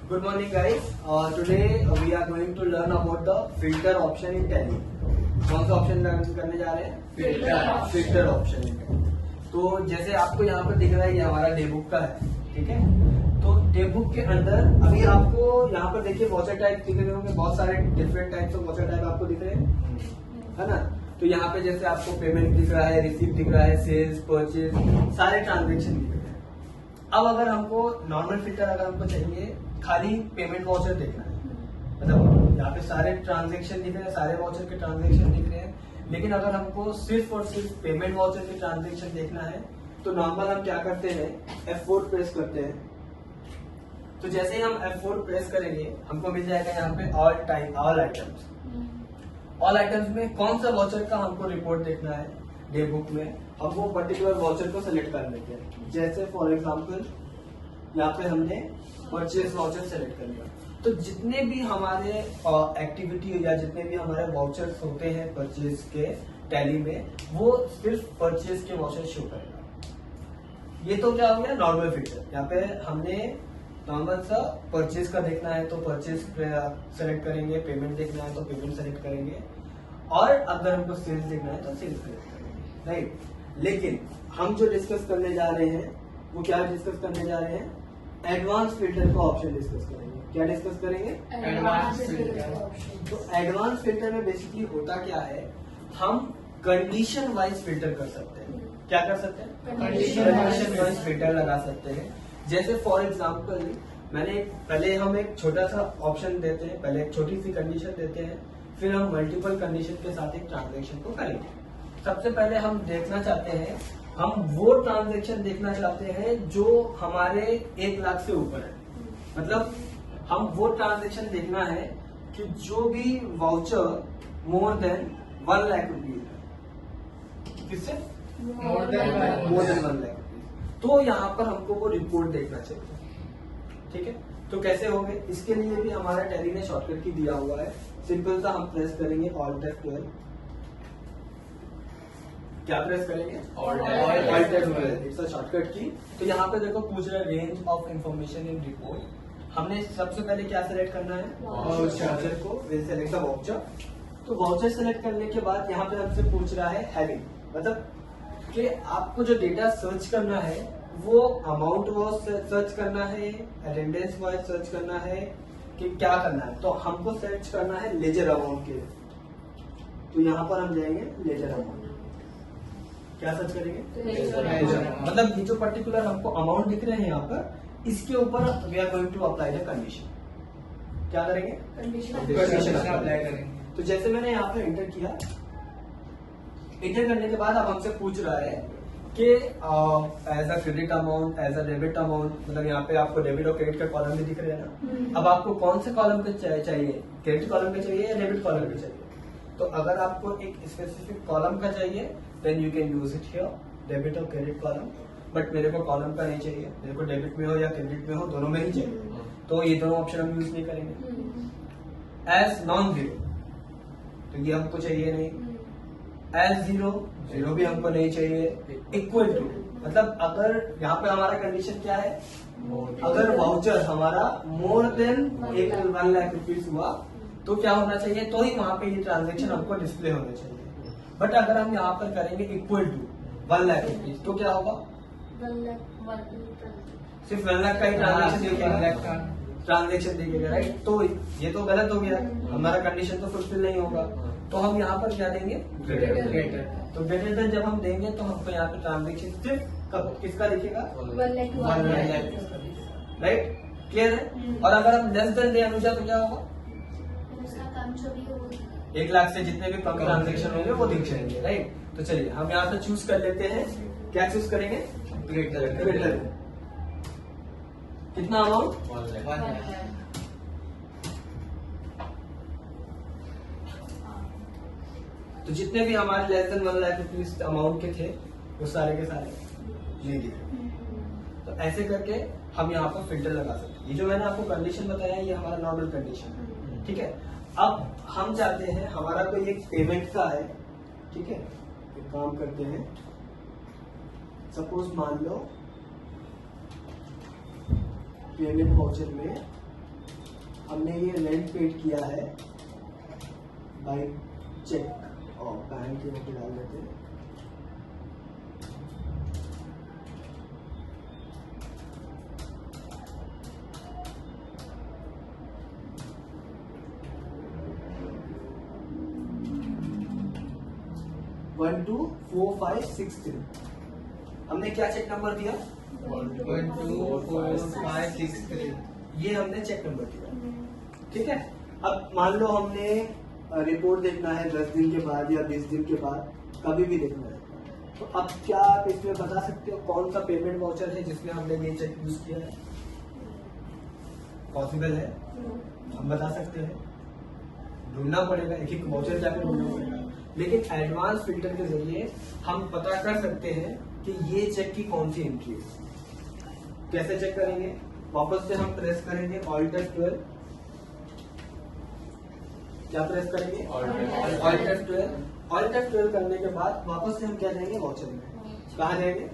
Good morning, guys. Today we are going to learn about the filter option in Tally. कौन सा option learn करने जा रहे हैं? Filter option in Tally. तो जैसे आपको यहाँ पर दिख रहा है, ये हमारा डे बुक का है, ठीक है। तो डे बुक के अंदर अभी आपको यहाँ पर देखिए वॉचर टाइप दिख रहे होंगे, बहुत सारे different types of watcher type आपको दिख रहे हैं, है ना। तो यहाँ पे जैसे आपको पेमेंट दिख रहा है, रिसीव दिख रहा है, सेल्स, परचेज, सारे ट्रांजेक्शन दिख रहे हैं। अब अगर हमको नॉर्मल फिल्टर अगर हमको चाहिए, खाली पेमेंट वाउचर देखना है, मतलब यहाँ पे सारे ट्रांजेक्शन दिख रहे हैं, सारे वाउचर के ट्रांजेक्शन दिख रहे हैं, लेकिन अगर हमको सिर्फ और सिर्फ पेमेंट वाउचर के ट्रांजेक्शन देखना है तो नॉर्मल हम क्या करते हैं, F4 प्रेस करते हैं। तो जैसे ही हम F4 प्रेस करेंगे हमको मिल जाएगा यहाँ पे ऑल आइटम्स। ऑल आइटम्स में कौन सा वाउचर का हमको रिपोर्ट देखना है डे बुक में, हम वो पर्टिकुलर वाउचर को सिलेक्ट कर लेते हैं। जैसे फॉर एग्जांपल यहाँ पे हमने परचेज वाउचर सेलेक्ट कर लिया, तो जितने भी हमारे एक्टिविटी या जितने भी हमारे वाउचर्स होते हैं परचेज के टैली में, वो सिर्फ परचेज के वाउचर शो करेगा। ये तो क्या हो गया नॉर्मल फीचर। यहाँ पे हमने नॉर्मल सा परचेज का देखना है तो परचेज सेलेक्ट करेंगे, पेमेंट देखना है तो पेमेंट सेलेक्ट करेंगे, और अगर हमको सेल्स देखना है तो सेल्स सेलेक्ट करेंगे, राइट। लेकिन हम जो डिस्कस करने जा रहे हैं वो क्या डिस्कस करने जा रहे हैं, एडवांस फिल्टर का ऑप्शन डिस्कस करेंगे। क्या डिस्कस करेंगे? Advance filter option. तो एडवांस फिल्टर में बेसिकली होता क्या है, हम कंडीशन वाइज फिल्टर कर सकते हैं। क्या कर सकते हैं? कंडीशन वाइज फिल्टर लगा सकते हैं। जैसे फॉर एग्जाम्पल पहले हम एक छोटा सा ऑप्शन देते हैं, पहले एक छोटी सी कंडीशन देते हैं, फिर हम मल्टीपल कंडीशन के साथ एक ट्रांजेक्शन को करेंगे। सबसे पहले हम देखना चाहते हैं, हम वो ट्रांजेक्शन देखना चाहते हैं जो हमारे 1 लाख से ऊपर है। मतलब हम वो ट्रांजेक्शन देखना है कि जो भी voucher more than 1 lakh rupees है, किससे मोर देन 1 लाख रुपीज, तो यहाँ पर हमको वो रिपोर्ट देखना चाहिए, ठीक है। तो कैसे होंगे, इसके लिए भी हमारा टैली ने शॉर्टकट की दिया हुआ है। सिंपल सा हम प्रेस करेंगे Alt F12। क्या प्रेस करेंगे? Alt F12। It's a shortcut की। तो यहाँ पे देखो पूछ रहा है range of information in report. हमने सबसे पहले क्या सिलेक्ट करना है, वाउचर को। Will select the voucher. तो वाउचर सेलेक्ट करने के बाद यहाँ पे हमसे पूछ रहा है हैविंग, मतलब कि आपको जो डेटा सर्च करना है वो अमाउंट वाइज सर्च करना है, अटेंडेंस वाइज सर्च करना है, कि क्या करना है। तो हमको सर्च करना है लेजर अमाउंट के। तो यहाँ पर हम जाएंगे लेजर अमाउंट। क्या सर्च करेंगे? लेजर। मतलब ये जो पर्टिकुलर हमको अमाउंट दिख रहे हैं यहाँ पर, इसके ऊपर we are going to apply the condition. क्या करेंगे? कंडीशन अप्लाई करेंगे। तो जैसे मैंने यहाँ पर एंटर किया, एंटर करने के बाद अब हमसे पूछ रहा है कि as a credit amount, as a debit amount, मतलब यहाँ पे आपको डेबिट और क्रेडिट का कॉलम भी दिख रहे हैं ना। अब आपको कौन से कॉलम पे चाहिए, क्रेडिट कॉलम पे चाहिए या डेबिट कॉलम पे चाहिए? तो अगर आपको एक स्पेसिफिक कॉलम का चाहिए then you can use it here, debit और क्रेडिट कॉलम। बट मेरे को कॉलम का नहीं चाहिए, मेरे को डेबिट में हो या क्रेडिट में हो, दोनों में ही चाहिए, तो ये दोनों ऑप्शन हम यूज नहीं करेंगे। एज नॉन जीरो, तो ये हमको चाहिए नहीं। एज जीरो, जीरो भी हमको नहीं चाहिए। इक्वल टू, मतलब अगर यहाँ पे हमारा कंडीशन क्या है, अगर वाउचर हमारा मोर देन 1 लाख रुपीज हुआ तो क्या होना चाहिए, तो ही वहां पे ये ट्रांजेक्शन हमको डिस्प्ले होने चाहिए। बट अगर हम यहाँ पर करेंगे इक्वल टू 1 लाख रुपीज, तो क्या होगा, 1 लाख सिर्फ 1 लाख का ही ट्रांजेक्शन देखेगा, राइट। तो ये तो गलत हो गया, हमारा कंडीशन तो फुलफिल नहीं होगा। तो हम यहाँ पर क्या देंगे, ग्रेटर। तो ग्रेटर देन जब हम देंगे तो हमको यहाँ पे ट्रांजेक्शन सिर्फ किसका दिखेगा, 1 लाख, राइट। क्लियर है। और अगर हम लेस देन दे अनुजा तो क्या होगा, उसका काम जो भी हो 1 लाख से जितने भी कम ट्रांजेक्शन होंगे वो दिख जाएंगे, राइट। तो चलिए हम यहाँ पे चूज कर लेते हैं, क्या चूज करेंगे, ग्रेटर। कितना अमाउंट, 1 लाख। तो जितने भी हमारे less than 1 lakh rupees amount के थे वो सारे के सारे ये दिखे। तो ऐसे करके हम यहाँ पर फिल्टर लगा सकते हैं। ये जो मैंने आपको कंडीशन बताया ये हमारा नॉर्मल कंडीशन है, ठीक है। अब हम चाहते हैं, हमारा कोई एक पेमेंट का है, ठीक है। एक काम करते हैं, सपोज मान लो पेमेंट वाउचर में हमने ये रेंट पेड किया है बाय चेक और बैंक यहाँ पे डाल देते हैं। वन टू 4563 हमने क्या चेक नंबर दिया? 1244563 ये हमने चेक नंबर दिया। ठीक है, अब मान लो हमने रिपोर्ट देखना है 10 दिन के बाद या 20 दिन के बाद, कभी भी देखना है, तो अब क्या आप इसमें बता सकते हो कौन सा पेमेंट वाउचर है जिसमें हमने ये चेक यूज किया है? पॉसिबल है? हम बता सकते हैं, ढूंढना पड़ेगा, एक एक वाउचर जाकर ढूंढना पड़ेगा, लेकिन एडवांस फिल्टर के जरिए हम पता कर सकते हैं कि ये चेक की कौन सी एंट्री है। कैसे चेक करेंगे? वापस से हम प्रेस करेंगे Alt F12। क्या प्रेस करेंगे? Alt F12। Alt F12 करने के बाद वापस से हम क्या जाएंगे? वाउचर में। कहाँ जाएंगे?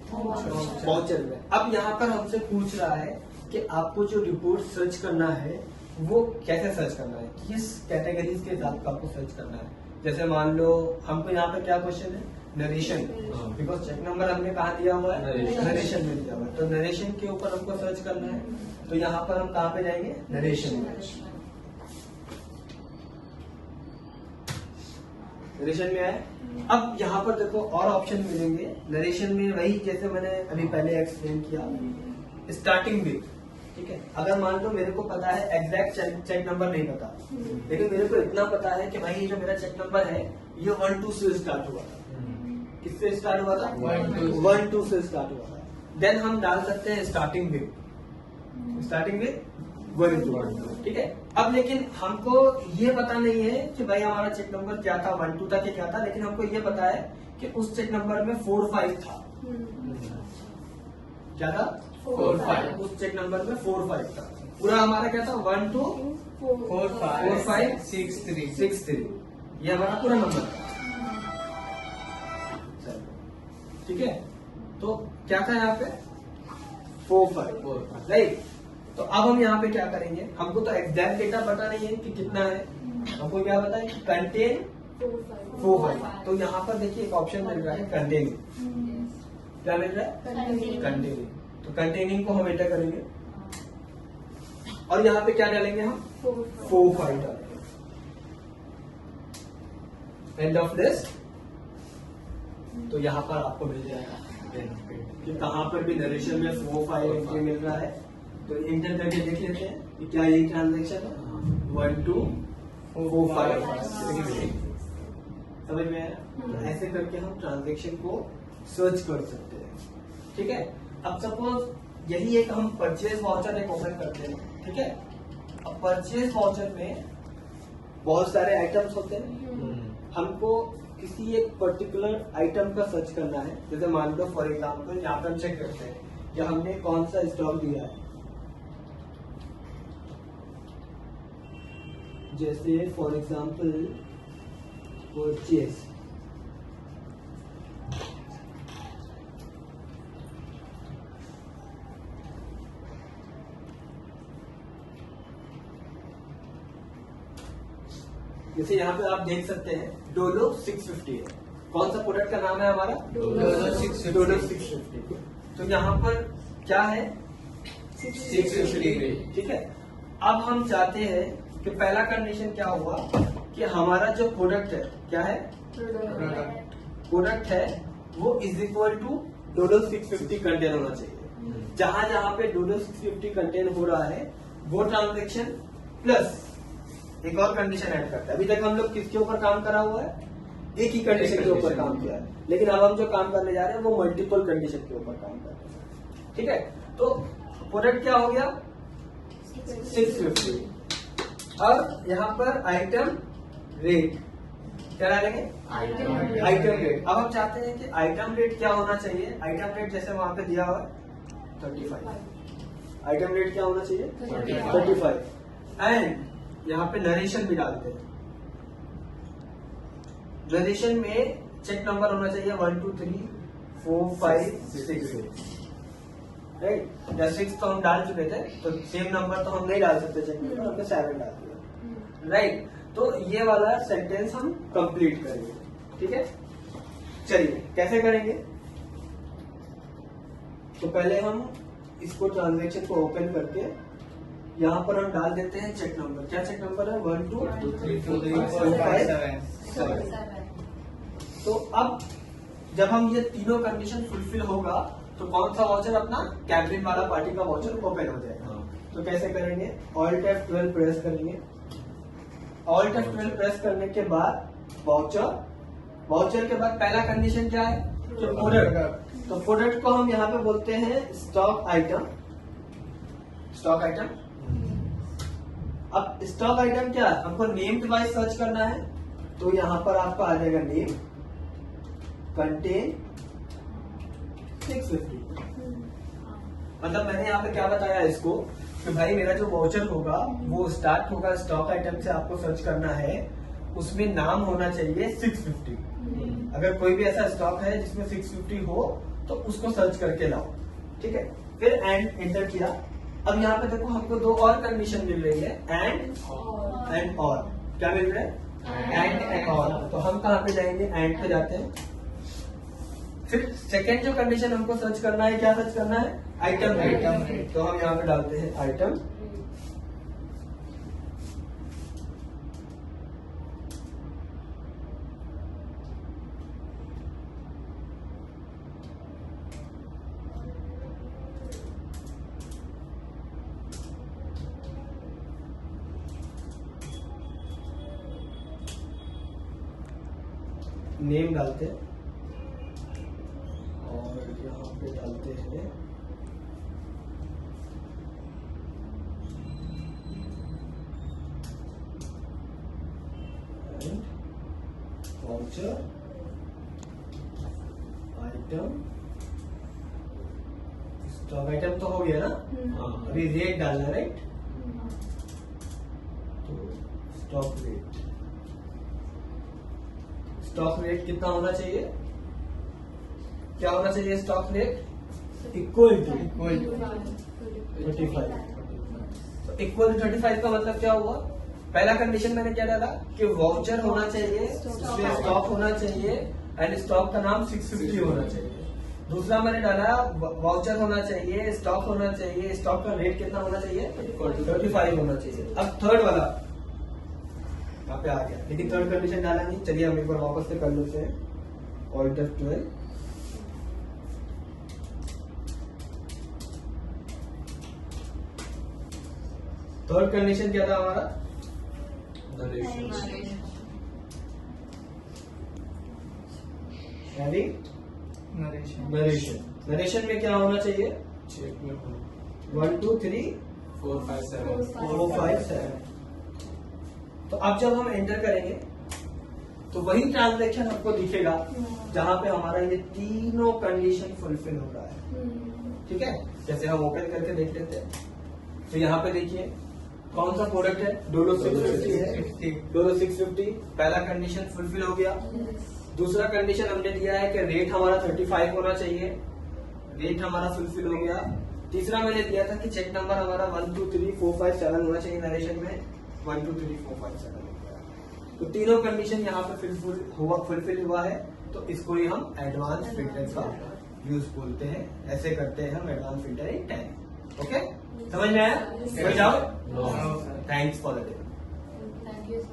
वाउचर में। अब यहाँ पर हमसे पूछ रहा है कि आपको जो रिपोर्ट सर्च करना है वो कैसे सर्च करना है, किस कैटेगरीज के हिसाब का आपको सर्च करना है। जैसे मान लो हमको यहाँ पे क्या क्वेश्चन है? नरेशन, बिकॉज चेक नंबर हमने कहाँ दिया हुआ है? नरेशन में दिया हुआ है, तो नरेशन के ऊपर हमको सर्च करना है। तो यहाँ पर हम कहाँ पे जाएंगे? नरेशन में। नरेशन में आए। अब यहाँ पर देखो और ऑप्शन मिलेंगे नरेशन में, वही जैसे मैंने अभी पहले एक्सप्लेन किया, स्टार्टिंग विथ। ठीक है, अगर मान लो मेरे को पता है एग्जैक्ट चेक नंबर नहीं पता, लेकिन मेरे को इतना पता है कि भाई ये जो मेरा चेक नंबर है ये 1-2 से स्टार्ट हुआ था। किससे स्टार्ट हुआ था? 1-2 से स्टार्ट हुआ था। देन हम डाल सकते हैं स्टार्टिंग विथ 1-2। ठीक है, अब लेकिन हमको ये पता नहीं है कि भाई हमारा चेक नंबर क्या था, 1-2 था कि क्या था, लेकिन हमको ये पता है कि उस चेक नंबर में 4-5 था। क्या था? 4-5। उस चेक नंबर में 4-5 था। पूरा हमारा क्या था? 1-2-4-5-6-3। ये हमारा पूरा नंबर था। ठीक है, तो क्या था यहाँ पे? 4-5, राइट। तो अब हम यहाँ पे क्या करेंगे? हमको तो एग्जैक्ट डेटा पता नहीं है कि कितना है, हमको क्या पता है कि कंटेन 4-5। तो यहाँ पर देखिए एक ऑप्शन मिल रहा है कंटेनिंग। क्या मिल रहा है? कंटेनिंग। तो कंटेनिंग को हम एंटर करेंगे और यहाँ पे क्या डालेंगे? हम 4-5 डालेंगे। End of list. तो यहाँ पर आपको मिल जाएगा कि कहाँ पर भी नरेशन में 4-5 एंट्री मिल रहा है। तो इंटर करके देख लेते हैं कि क्या यही ट्रांजेक्शन है? 1-2-4-5-6-3। समझ में आया? तो ऐसे करके हम ट्रांजेक्शन को सर्च कर सकते हैं। ठीक है, अब सपोज यही एक हम परचेज वाउचर एक ओपन करते हैं। ठीक है, अब परचेज वाउचर में बहुत सारे आइटम्स होते हैं, हमको किसी एक पर्टिकुलर आइटम का सर्च करना है। जैसे मान लो फॉर एग्जांपल यहाँ पर हम चेक करते हैं कि हमने कौन सा स्टॉक दिया है। जैसे फॉर एग्जांपल परचेज, जैसे यहाँ पे आप देख सकते हैं डोलो 650 है। कौन सा प्रोडक्ट का नाम है हमारा? डोलो 650। तो यहाँ पर क्या है? 650। ठीक है, अब हम चाहते हैं कि पहला कंडीशन क्या हुआ कि हमारा जो प्रोडक्ट है क्या है? प्रोडक्ट है वो is equal to Dolo 650 contain होना चाहिए। जहां जहां पे डोलो 650 कंटेन हो रहा है वो ट्रांजेक्शन प्लस एक और कंडीशन ऐड करता है। अभी तक हम लोग किसके ऊपर काम करा हुआ है? एक ही कंडीशन के ऊपर काम किया है, लेकिन अब हम जो काम करने जा रहे हैं वो मल्टीपल कंडीशन के ऊपर काम कर रहे हैं। ठीक है, तो प्रोडक्ट क्या हो गया? 650। अब यहाँ पर आइटम रेट क्या डालेंगे? Item rate. अब हम चाहते हैं कि आइटम रेट क्या होना चाहिए? आइटम रेट जैसे वहां पे दिया हुआ है 35। आइटम रेट क्या होना चाहिए? 35। एंड यहाँ पे नरेशन भी डालते हैं। नरेशन में चेक नंबर होना चाहिए 1 2 3 4 5 6। राइट। या 6 तो हम डाल चुके थे, तो सेम नंबर तो हम नहीं डाल सकते चेक नंबर, हमने 7 डाल दिया, राइट। तो ये वाला सेंटेंस हम कंप्लीट करेंगे, ठीक है। चलिए कैसे करेंगे, तो पहले हम इसको ट्रांजैक्शन को ओपन करके यहाँ पर हम डाल देते हैं चेक नंबर। क्या चेक नंबर है? 1 2 3 4 5 7। तो अब जब हम ये तीनों कंडीशन फुलफिल होगा तो कौन सा वाउचर अपना कैटरिंग वाला पार्टी का वाउचर ओपन हो जाएगा। तो कैसे करेंगे? Alt F12 प्रेस करेंगे। Alt F12 प्रेस करने के बाद वाउचर के बाद पहला कंडीशन क्या है? तो प्रोडक्ट। तो प्रोडक्ट को हम यहाँ पे बोलते हैं स्टॉक आइटम। अब स्टॉक आइटम क्या है? हमको नेम के वाइज सर्च करना है, तो यहाँ पर आपका आ जाएगा नेम कंटेन 650। मतलब मैंने यहाँ पे क्या बताया इसको कि भाई मेरा जो वाउचर होगा वो स्टार्ट होगा स्टॉक आइटम से, आपको सर्च करना है, उसमें नाम होना चाहिए 650। अगर कोई भी ऐसा स्टॉक है जिसमें 650 हो तो उसको सर्च करके लाओ, ठीक है। फिर एंड एंटर किया। अब यहाँ पे देखो हमको दो और कंडीशन मिल रही है, एंड और। क्या मिल रहा है? एंड और। तो हम कहाँ पे जाएंगे? एंड पे जाते हैं। फिर सेकेंड जो कंडीशन हमको सर्च करना है, क्या सर्च करना है? Item rate. तो हम यहाँ पे डालते हैं आइटम नेम डालते हैं और यहाँ पे डालते हैं वाउचर आइटम स्टॉक आइटम तो हो गया ना। अभी रेट डालना है, राइट। तो स्टॉक रेट कितना होना चाहिए? क्या होना चाहिए? Stock rate equal to 35। तो इक्वल टू 35 का मतलब क्या हुआ? पहला कंडीशन मैंने क्या डाला कि वाउचर होना चाहिए, उसमें स्टॉक होना चाहिए एंड स्टॉक का नाम 650 होना चाहिए। दूसरा मैंने डाला वाउचर होना चाहिए, स्टॉक होना चाहिए, स्टॉक का रेट कितना होना चाहिए? 35 होना चाहिए। अब थर्ड वाला यहाँ पे आ गया, लेकिन थर्ड कंडीशन डाला नहीं। चलिए हम एक बार वापस से कर लेते हैं। Alt F12 थर्ड कंडीशन क्या था हमारा? नरेशन में क्या होना चाहिए? 1 2 3 4 5 7। तो अब जब हम एंटर करेंगे तो वही ट्रांजैक्शन हमको दिखेगा जहां पे हमारा ये तीनों कंडीशन फुलफिल हो रहा है, ठीक है। जैसे हम ओपन करके देख लेते हैं, तो यहाँ पे देखिए कौन सा प्रोडक्ट है? डोलो 650 है। डोलो 650 पहला कंडीशन फुलफिल हो गया। दूसरा कंडीशन हमने दिया है कि रेट हमारा 35 होना चाहिए, रेट हमारा फुलफिल हो गया। तीसरा मैंने दिया था कि चेक नंबर हमारा 1 2 3 4 5 7 होना चाहिए नरेशन में, 1 2 3 4 5 7 हो गया। तो तीनों कंडीशन यहाँ पे फुलफिल हुआ है, तो इसको ही हम एडवांस फिल्टर का यूज बोलते हैं। ऐसे करते हैं हम एडवांस फिल्टर इन 10। ओके, समझ में आया? कोई doubt? Thanks for the day. Thank you, sir.